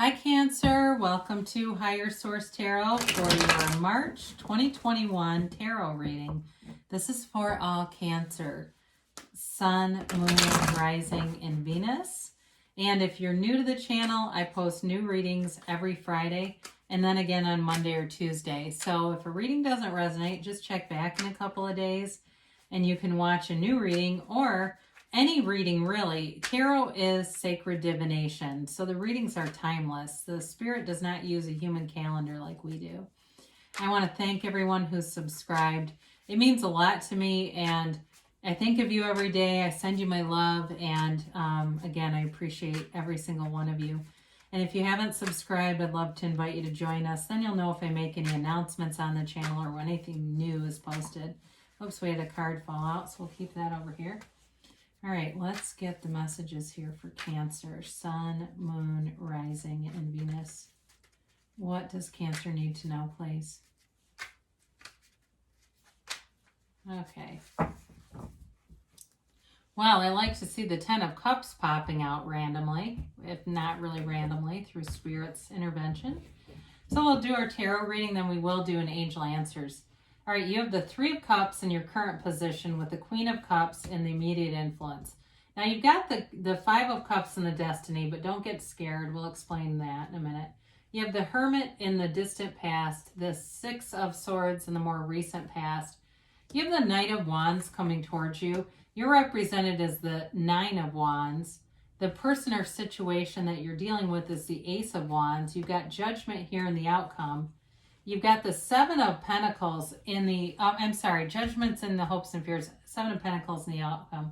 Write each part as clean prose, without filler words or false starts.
Hi Cancer, welcome to Higher Source Tarot for your March 2021 tarot reading. This is for all Cancer, Sun, Moon, Rising, and Venus. And if you're new to the channel, I post new readings every Friday and then again on Monday or Tuesday. So if a reading doesn't resonate, just check back in a couple of days and you can watch a new reading or any reading really. Tarot is sacred divination, so the readings are timeless. The spirit does not use a human calendar like we do. I want to thank everyone who's subscribed. It means a lot to me, and I think of you every day. I send you my love, and again, I appreciate every single one of you. And if you haven't subscribed, I'd love to invite you to join us. Then you'll know if I make any announcements on the channel or when anything new is posted. Oops, we had a card fall out, so we'll keep that over here. All right, let's get the messages here for Cancer, Sun, Moon, Rising, and Venus. What does Cancer need to know, please? Okay. Well, I like to see the Ten of Cups popping out randomly, if not really randomly, through Spirit's intervention. So we'll do our tarot reading, then we will do an Angel Answers. All right, you have the Three of Cups in your current position with the Queen of Cups in the immediate influence. Now, you've got the Five of Cups in the Destiny, but don't get scared. We'll explain that in a minute. You have the Hermit in the distant past, the Six of Swords in the more recent past. You have the Knight of Wands coming towards you. You're represented as the Nine of Wands. The person or situation that you're dealing with is the Ace of Wands. You've got Judgment here in the outcome. You've got the Seven of Pentacles in the, Judgment's in the hopes and fears, Seven of Pentacles in the outcome.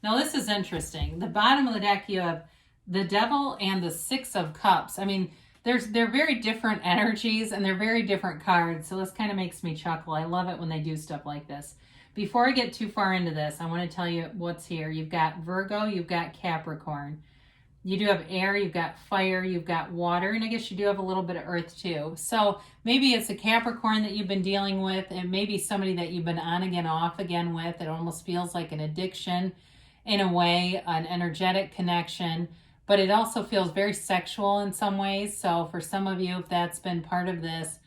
Now this is interesting. The bottom of the deck, you have the Devil and the Six of Cups. I mean, they're very different energies and they're very different cards. So this kind of makes me chuckle. I love it when they do stuff like this. Before I get too far into this, I want to tell you what's here. You've got Virgo, you've got Capricorn. You do have air, you've got fire, you've got water, and I guess you do have a little bit of earth too. So maybe it's a Capricorn that you've been dealing with, and maybe somebody that you've been on again, off again with. It almost feels like an addiction in a way, an energetic connection, but it also feels very sexual in some ways. So for some of you, if that's been part of this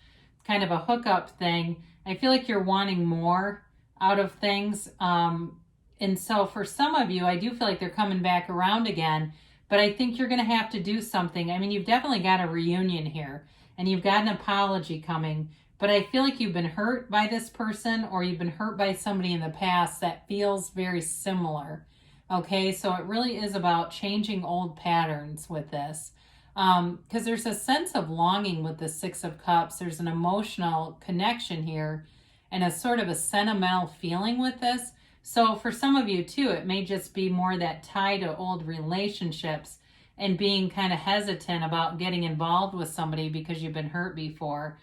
kind of a hookup thing, I feel like you're wanting more out of things. And so for some of you, I do feel like they're coming back around again. But I think you're going to have to do something. I mean, you've definitely got a reunion here and you've got an apology coming, but I feel like you've been hurt by this person or you've been hurt by somebody in the past that feels very similar. Okay, so it really is about changing old patterns with this. Because there's a sense of longing with the Six of Cups. There's an emotional connection here and a sort of a sentimental feeling with this. So for some of you too, it may just be more that tie to old relationships and being kind of hesitant about getting involved with somebody because you've been hurt before.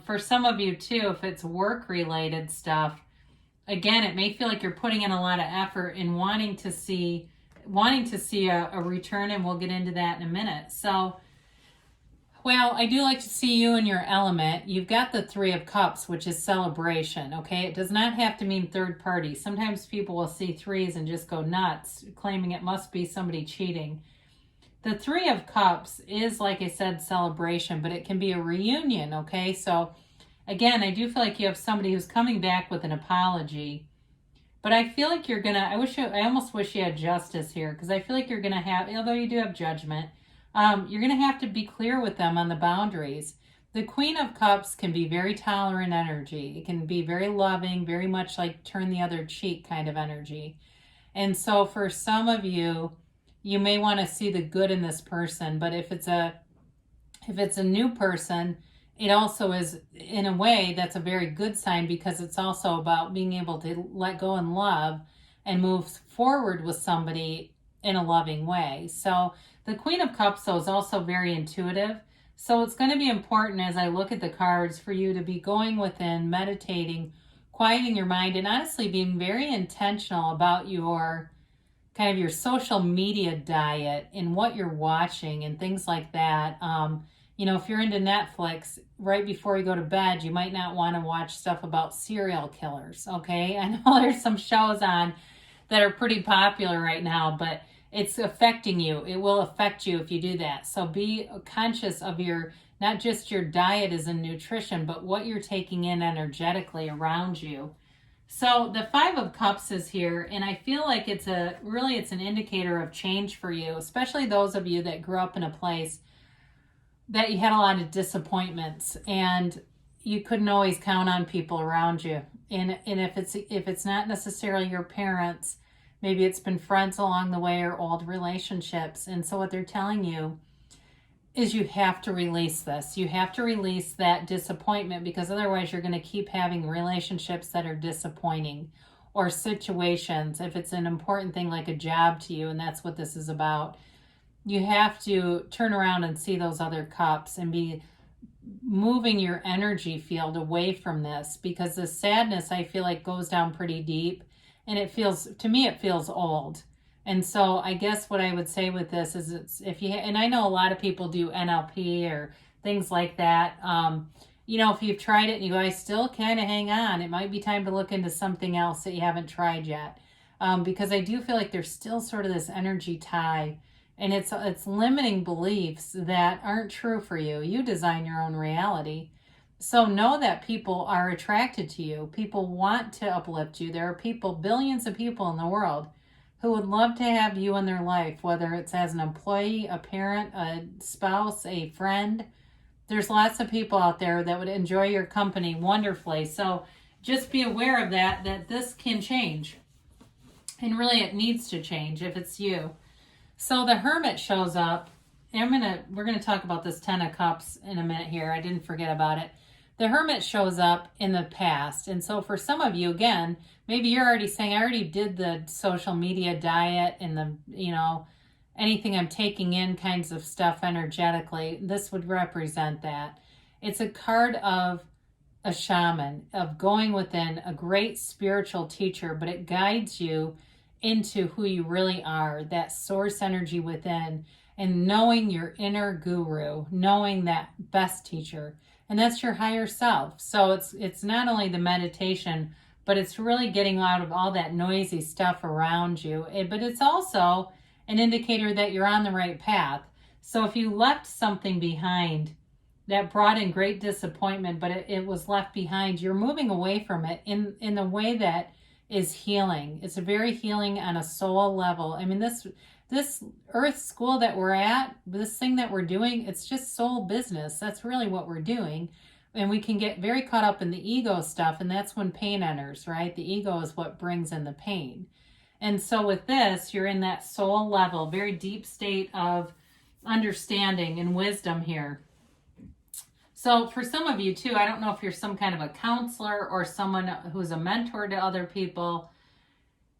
For some of you too, if it's work related stuff, again, it may feel like you're putting in a lot of effort in wanting to see a return, and we'll get into that in a minute. So, well, I do like to see you in your element. You've got the Three of Cups, which is celebration, okay? It does not have to mean third party. Sometimes people will see threes and just go nuts, claiming it must be somebody cheating. The Three of Cups is, like I said, celebration, but it can be a reunion, okay? So, again, I do feel like you have somebody who's coming back with an apology. But I feel like you're going to, I almost wish you had Justice here, because I feel like you're going to have, although you do have Judgment, you're going to have to be clear with them on the boundaries. The Queen of Cups can be very tolerant energy. It can be very loving, very much like turn the other cheek kind of energy. And so for some of you, you may want to see the good in this person. But if it's a new person, it also is, in a way, that's a very good sign, because it's also about being able to let go and love and move forward with somebody in a loving way. So the Queen of Cups, though, is also very intuitive. So it's going to be important as I look at the cards for you to be going within, meditating, quieting your mind, and honestly being very intentional about your kind of your social media diet and what you're watching and things like that. You know, if you're into Netflix, right before you go to bed, you might not want to watch stuff about serial killers, okay? I know there's some shows on that are pretty popular right now, but it's affecting you. It will affect you if you do that. So be conscious of your, not just your diet as in nutrition, but what you're taking in energetically around you. So the Five of Cups is here, and I feel like it's an indicator of change for you, especially those of you that grew up in a place that you had a lot of disappointments and you couldn't always count on people around you. And if it's not necessarily your parents, maybe it's been friends along the way or old relationships. And so what they're telling you is you have to release this. You have to release that disappointment, because otherwise you're going to keep having relationships that are disappointing, or situations, if it's an important thing like a job to you, and that's what this is about. You have to turn around and see those other cups and be moving your energy field away from this, because the sadness, I feel like, goes down pretty deep, and to me it feels old. And so I guess what I would say with this is, and I know a lot of people do NLP or things like that. If you've tried it and you guys still kind of hang on, it might be time to look into something else that you haven't tried yet. Because I do feel like there's still sort of this energy tie, and it's limiting beliefs that aren't true for you. You design your own reality. So know that people are attracted to you. People want to uplift you. There are billions of people in the world who would love to have you in their life, whether it's as an employee, a parent, a spouse, a friend. There's lots of people out there that would enjoy your company wonderfully. So just be aware of that this can change. And really it needs to change if it's you. So the Hermit shows up. We're going to talk about this Ten of Cups in a minute here. I didn't forget about it. The Hermit shows up in the past. And so for some of you, again, maybe you're already saying, I already did the social media diet and anything I'm taking in kinds of stuff energetically. This would represent that. It's a card of a shaman, of going within, a great spiritual teacher, but it guides you into who you really are, that source energy within, and knowing your inner guru, knowing that best teacher. And that's your higher self. So it's not only the meditation, but it's really getting out of all that noisy stuff around you. But it's also an indicator that you're on the right path. So if you left something behind that brought in great disappointment, but it was left behind, you're moving away from it in the way that is healing. It's a very healing on a soul level. I mean, this earth school that we're at, this thing that we're doing, it's just soul business. That's really what we're doing. And we can get very caught up in the ego stuff, and that's when pain enters, right? The ego is what brings in the pain. And so with this, you're in that soul level, very deep state of understanding and wisdom here. So for some of you too, I don't know if you're some kind of a counselor or someone who's a mentor to other people,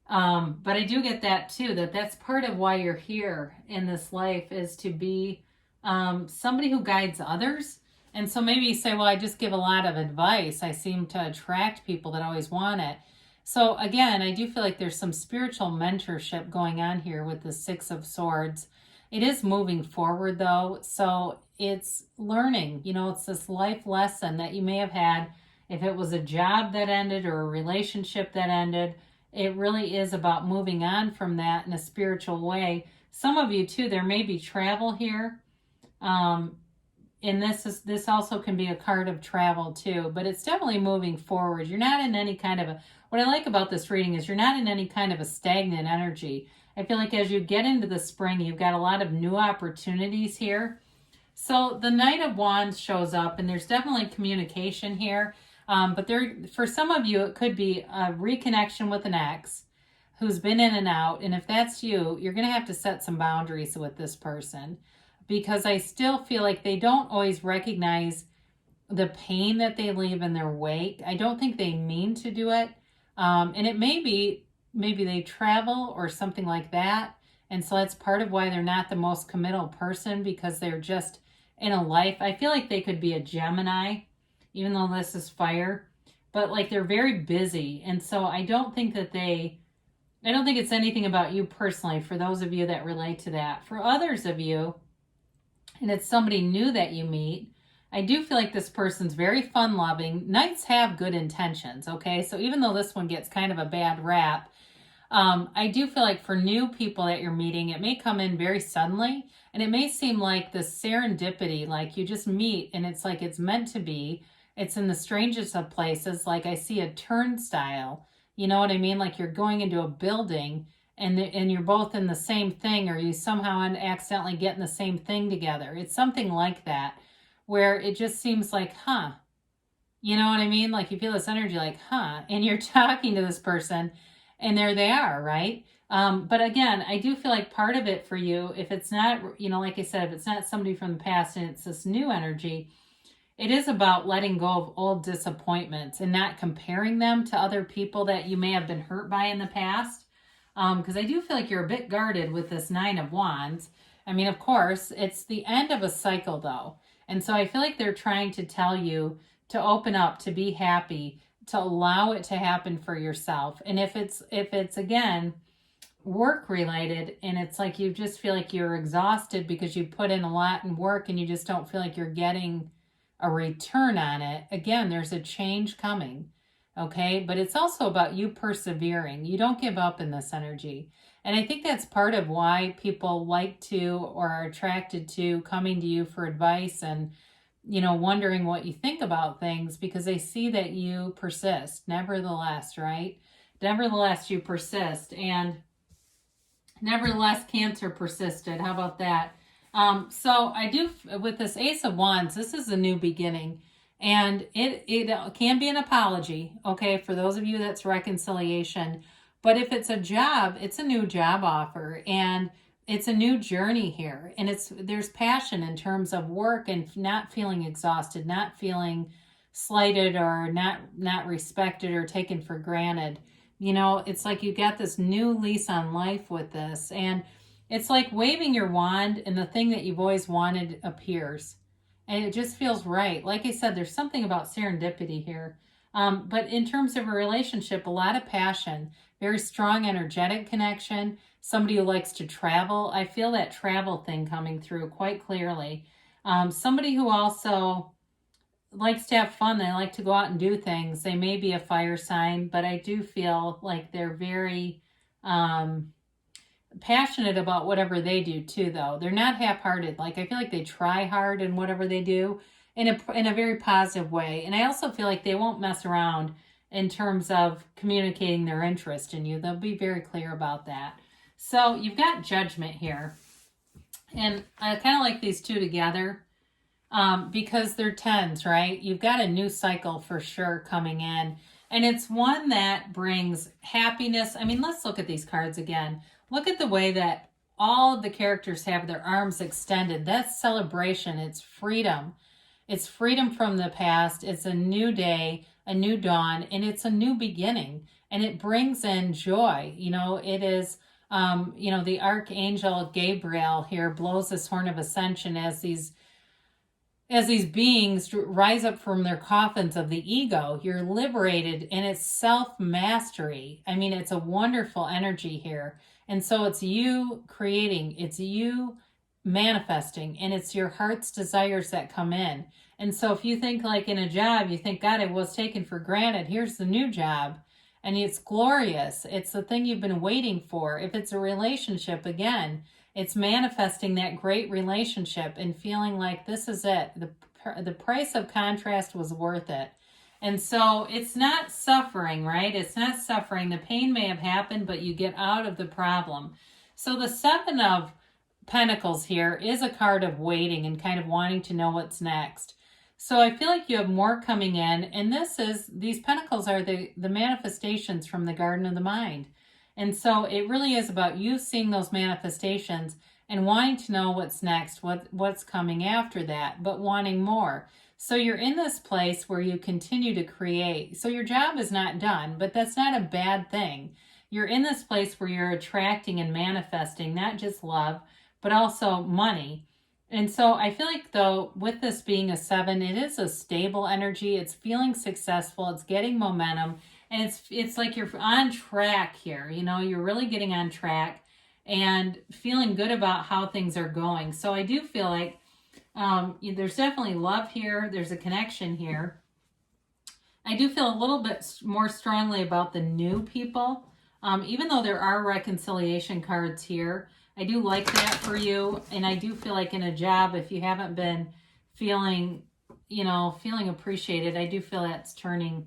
but I do get that too, that's part of why you're here in this life, is to be somebody who guides others. And so maybe you say, well, I just give a lot of advice. I seem to attract people that always want it. So again, I do feel like there's some spiritual mentorship going on here with the Six of Swords. It is moving forward though. So it's learning, it's this life lesson that you may have had. If it was a job that ended or a relationship that ended, it really is about moving on from that in a spiritual way. Some of you too, there may be travel here. And this also can be a card of travel too, but it's definitely moving forward. You're not in any kind of what I like about this reading is you're not in any kind of a stagnant energy. I feel like as you get into the spring, you've got a lot of new opportunities here. So the Knight of Wands shows up, and there's definitely communication here. But for some of you, it could be a reconnection with an ex who's been in and out. And if that's you, you're going to have to set some boundaries with this person, because I still feel like they don't always recognize the pain that they leave in their wake. I don't think they mean to do it. And it may be, maybe they travel or something like that. And so that's part of why they're not the most committal person, because they're just in a life. I feel like they could be a Gemini, even though this is fire, but like they're very busy. And so I don't think it's anything about you personally, for those of you that relate to that. For others of you, and it's somebody new that you meet, I do feel like this person's very fun-loving. Knights have good intentions, okay? So even though this one gets kind of a bad rap, I do feel like for new people that you're meeting, it may come in very suddenly, and it may seem like this serendipity, like you just meet and it's like it's meant to be. It's in the strangest of places. Like I see a turnstile, you know what I mean? Like you're going into a building and you're both in the same thing, or you somehow accidentally get in the same thing together. It's something like that, where it just seems like, huh, you know what I mean? Like you feel this energy like, huh, and you're talking to this person and there they are, right? But again, I do feel like part of it for you, if it's not, you know, like I said, if it's not somebody from the past and it's this new energy, it is about letting go of old disappointments and not comparing them to other people that you may have been hurt by in the past. Because I do feel like you're a bit guarded with this Nine of Wands. I mean, of course, it's the end of a cycle though. And so I feel like they're trying to tell you to open up, to be happy, to allow it to happen for yourself. And if it's again work related and it's like you just feel like you're exhausted because you put in a lot in work and you just don't feel like you're getting a return on it, again, there's a change coming. Okay, but it's also about you persevering. You don't give up in this energy. And I think that's part of why people like to or are attracted to coming to you for advice and, you know, wondering what you think about things, because they see that you persist. Nevertheless, right? Nevertheless, you persist. And nevertheless, Cancer persisted. How about that? So I do, with this Ace of Wands, this is a new beginning. And it can be an apology, okay, for those of you that's reconciliation. But if it's a job, it's a new job offer, and it's a new journey here. And there's passion in terms of work and not feeling exhausted, not feeling slighted or not respected or taken for granted. You know, it's like you got this new lease on life with this. And it's like waving your wand and the thing that you've always wanted appears. And it just feels right. Like I said, there's something about serendipity here. But in terms of a relationship, a lot of passion, very strong energetic connection, somebody who likes to travel. I feel that travel thing coming through quite clearly. Somebody who also likes to have fun. They like to go out and do things. They may be a fire sign, but I do feel like they're very passionate about whatever they do too, though. They're not half-hearted. Like I feel like they try hard in whatever they do in a very positive way. And I also feel like they won't mess around in terms of communicating their interest in you. They'll be very clear about that. So you've got Judgment here. And I kind of like these two together because they're tens, right? You've got a new cycle for sure coming in. And it's one that brings happiness. I mean, let's look at these cards again. Look at the way that all of the characters have their arms extended. That's celebration. It's freedom. It's freedom from the past. It's a new day, a new dawn, and it's a new beginning. And it brings in joy. You know, it is, you know, the Archangel Gabriel here blows this horn of ascension as these beings rise up from their coffins of the ego. You're liberated, and it's self-mastery. I mean, it's a wonderful energy here. And so it's you creating, it's you manifesting, and it's your heart's desires that come in. And so if you think like in a job, you think, God, I was taken for granted. Here's the new job. And it's glorious. It's the thing you've been waiting for. If it's a relationship, again, it's manifesting that great relationship and feeling like this is it. The price of contrast was worth it. And so it's not suffering, right? It's not suffering. The pain may have happened, but you get out of the problem. So the Seven of Pentacles here is a card of waiting and kind of wanting to know what's next. So I feel like you have more coming in. And these pentacles are the manifestations from the Garden of the Mind. And so it really is about you seeing those manifestations and wanting to know what's next, what's coming after that, but wanting more. So you're in this place where you continue to create. So your job is not done, but that's not a bad thing. You're in this place where you're attracting and manifesting not just love, but also money. And so I feel like, though, with this being a 7, it is a stable energy. It's feeling successful. It's getting momentum. And it's like you're on track here. You know, you're really getting on track and feeling good about how things are going. So I do feel like there's definitely love here. There's a connection here. I do feel a little bit more strongly about the new people. Even though there are reconciliation cards here, I do like that for you. And I do feel like in a job, if you haven't been feeling, feeling appreciated, I do feel that's turning,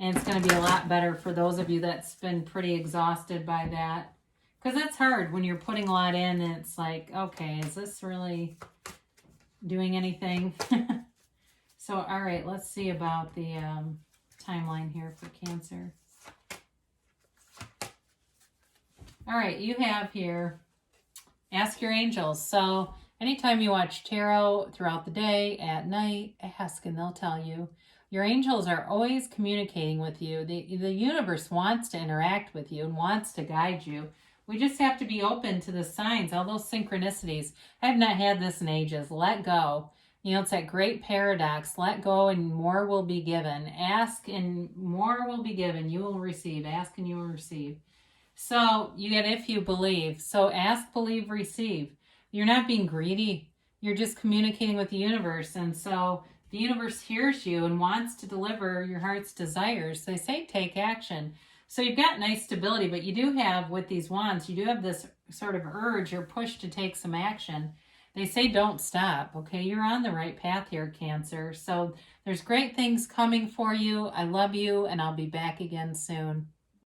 and it's going to be a lot better for those of you that's been pretty exhausted by that. Because it's hard when you're putting a lot in and it's like, okay, is this really doing anything? So, all right, let's see about the timeline here for Cancer. All right, you have here, ask your angels. So anytime you watch tarot throughout the day, at night, ask and they'll tell you. Your angels are always communicating with you. The universe wants to interact with you and wants to guide you. We just have to be open to the signs, all those synchronicities. I have not had this in ages. Let go. It's that great paradox. Let go and more will be given. Ask and more will be given. You will receive. Ask and you will receive. So you get if you believe. So ask, believe, receive. You're not being greedy. You're just communicating with the universe. And so the universe hears you and wants to deliver your heart's desires. They say take action. So you've got nice stability, but you do have, with these wands, you do have this sort of urge or push to take some action. They say don't stop, okay? You're on the right path here, Cancer. So there's great things coming for you. I love you, and I'll be back again soon.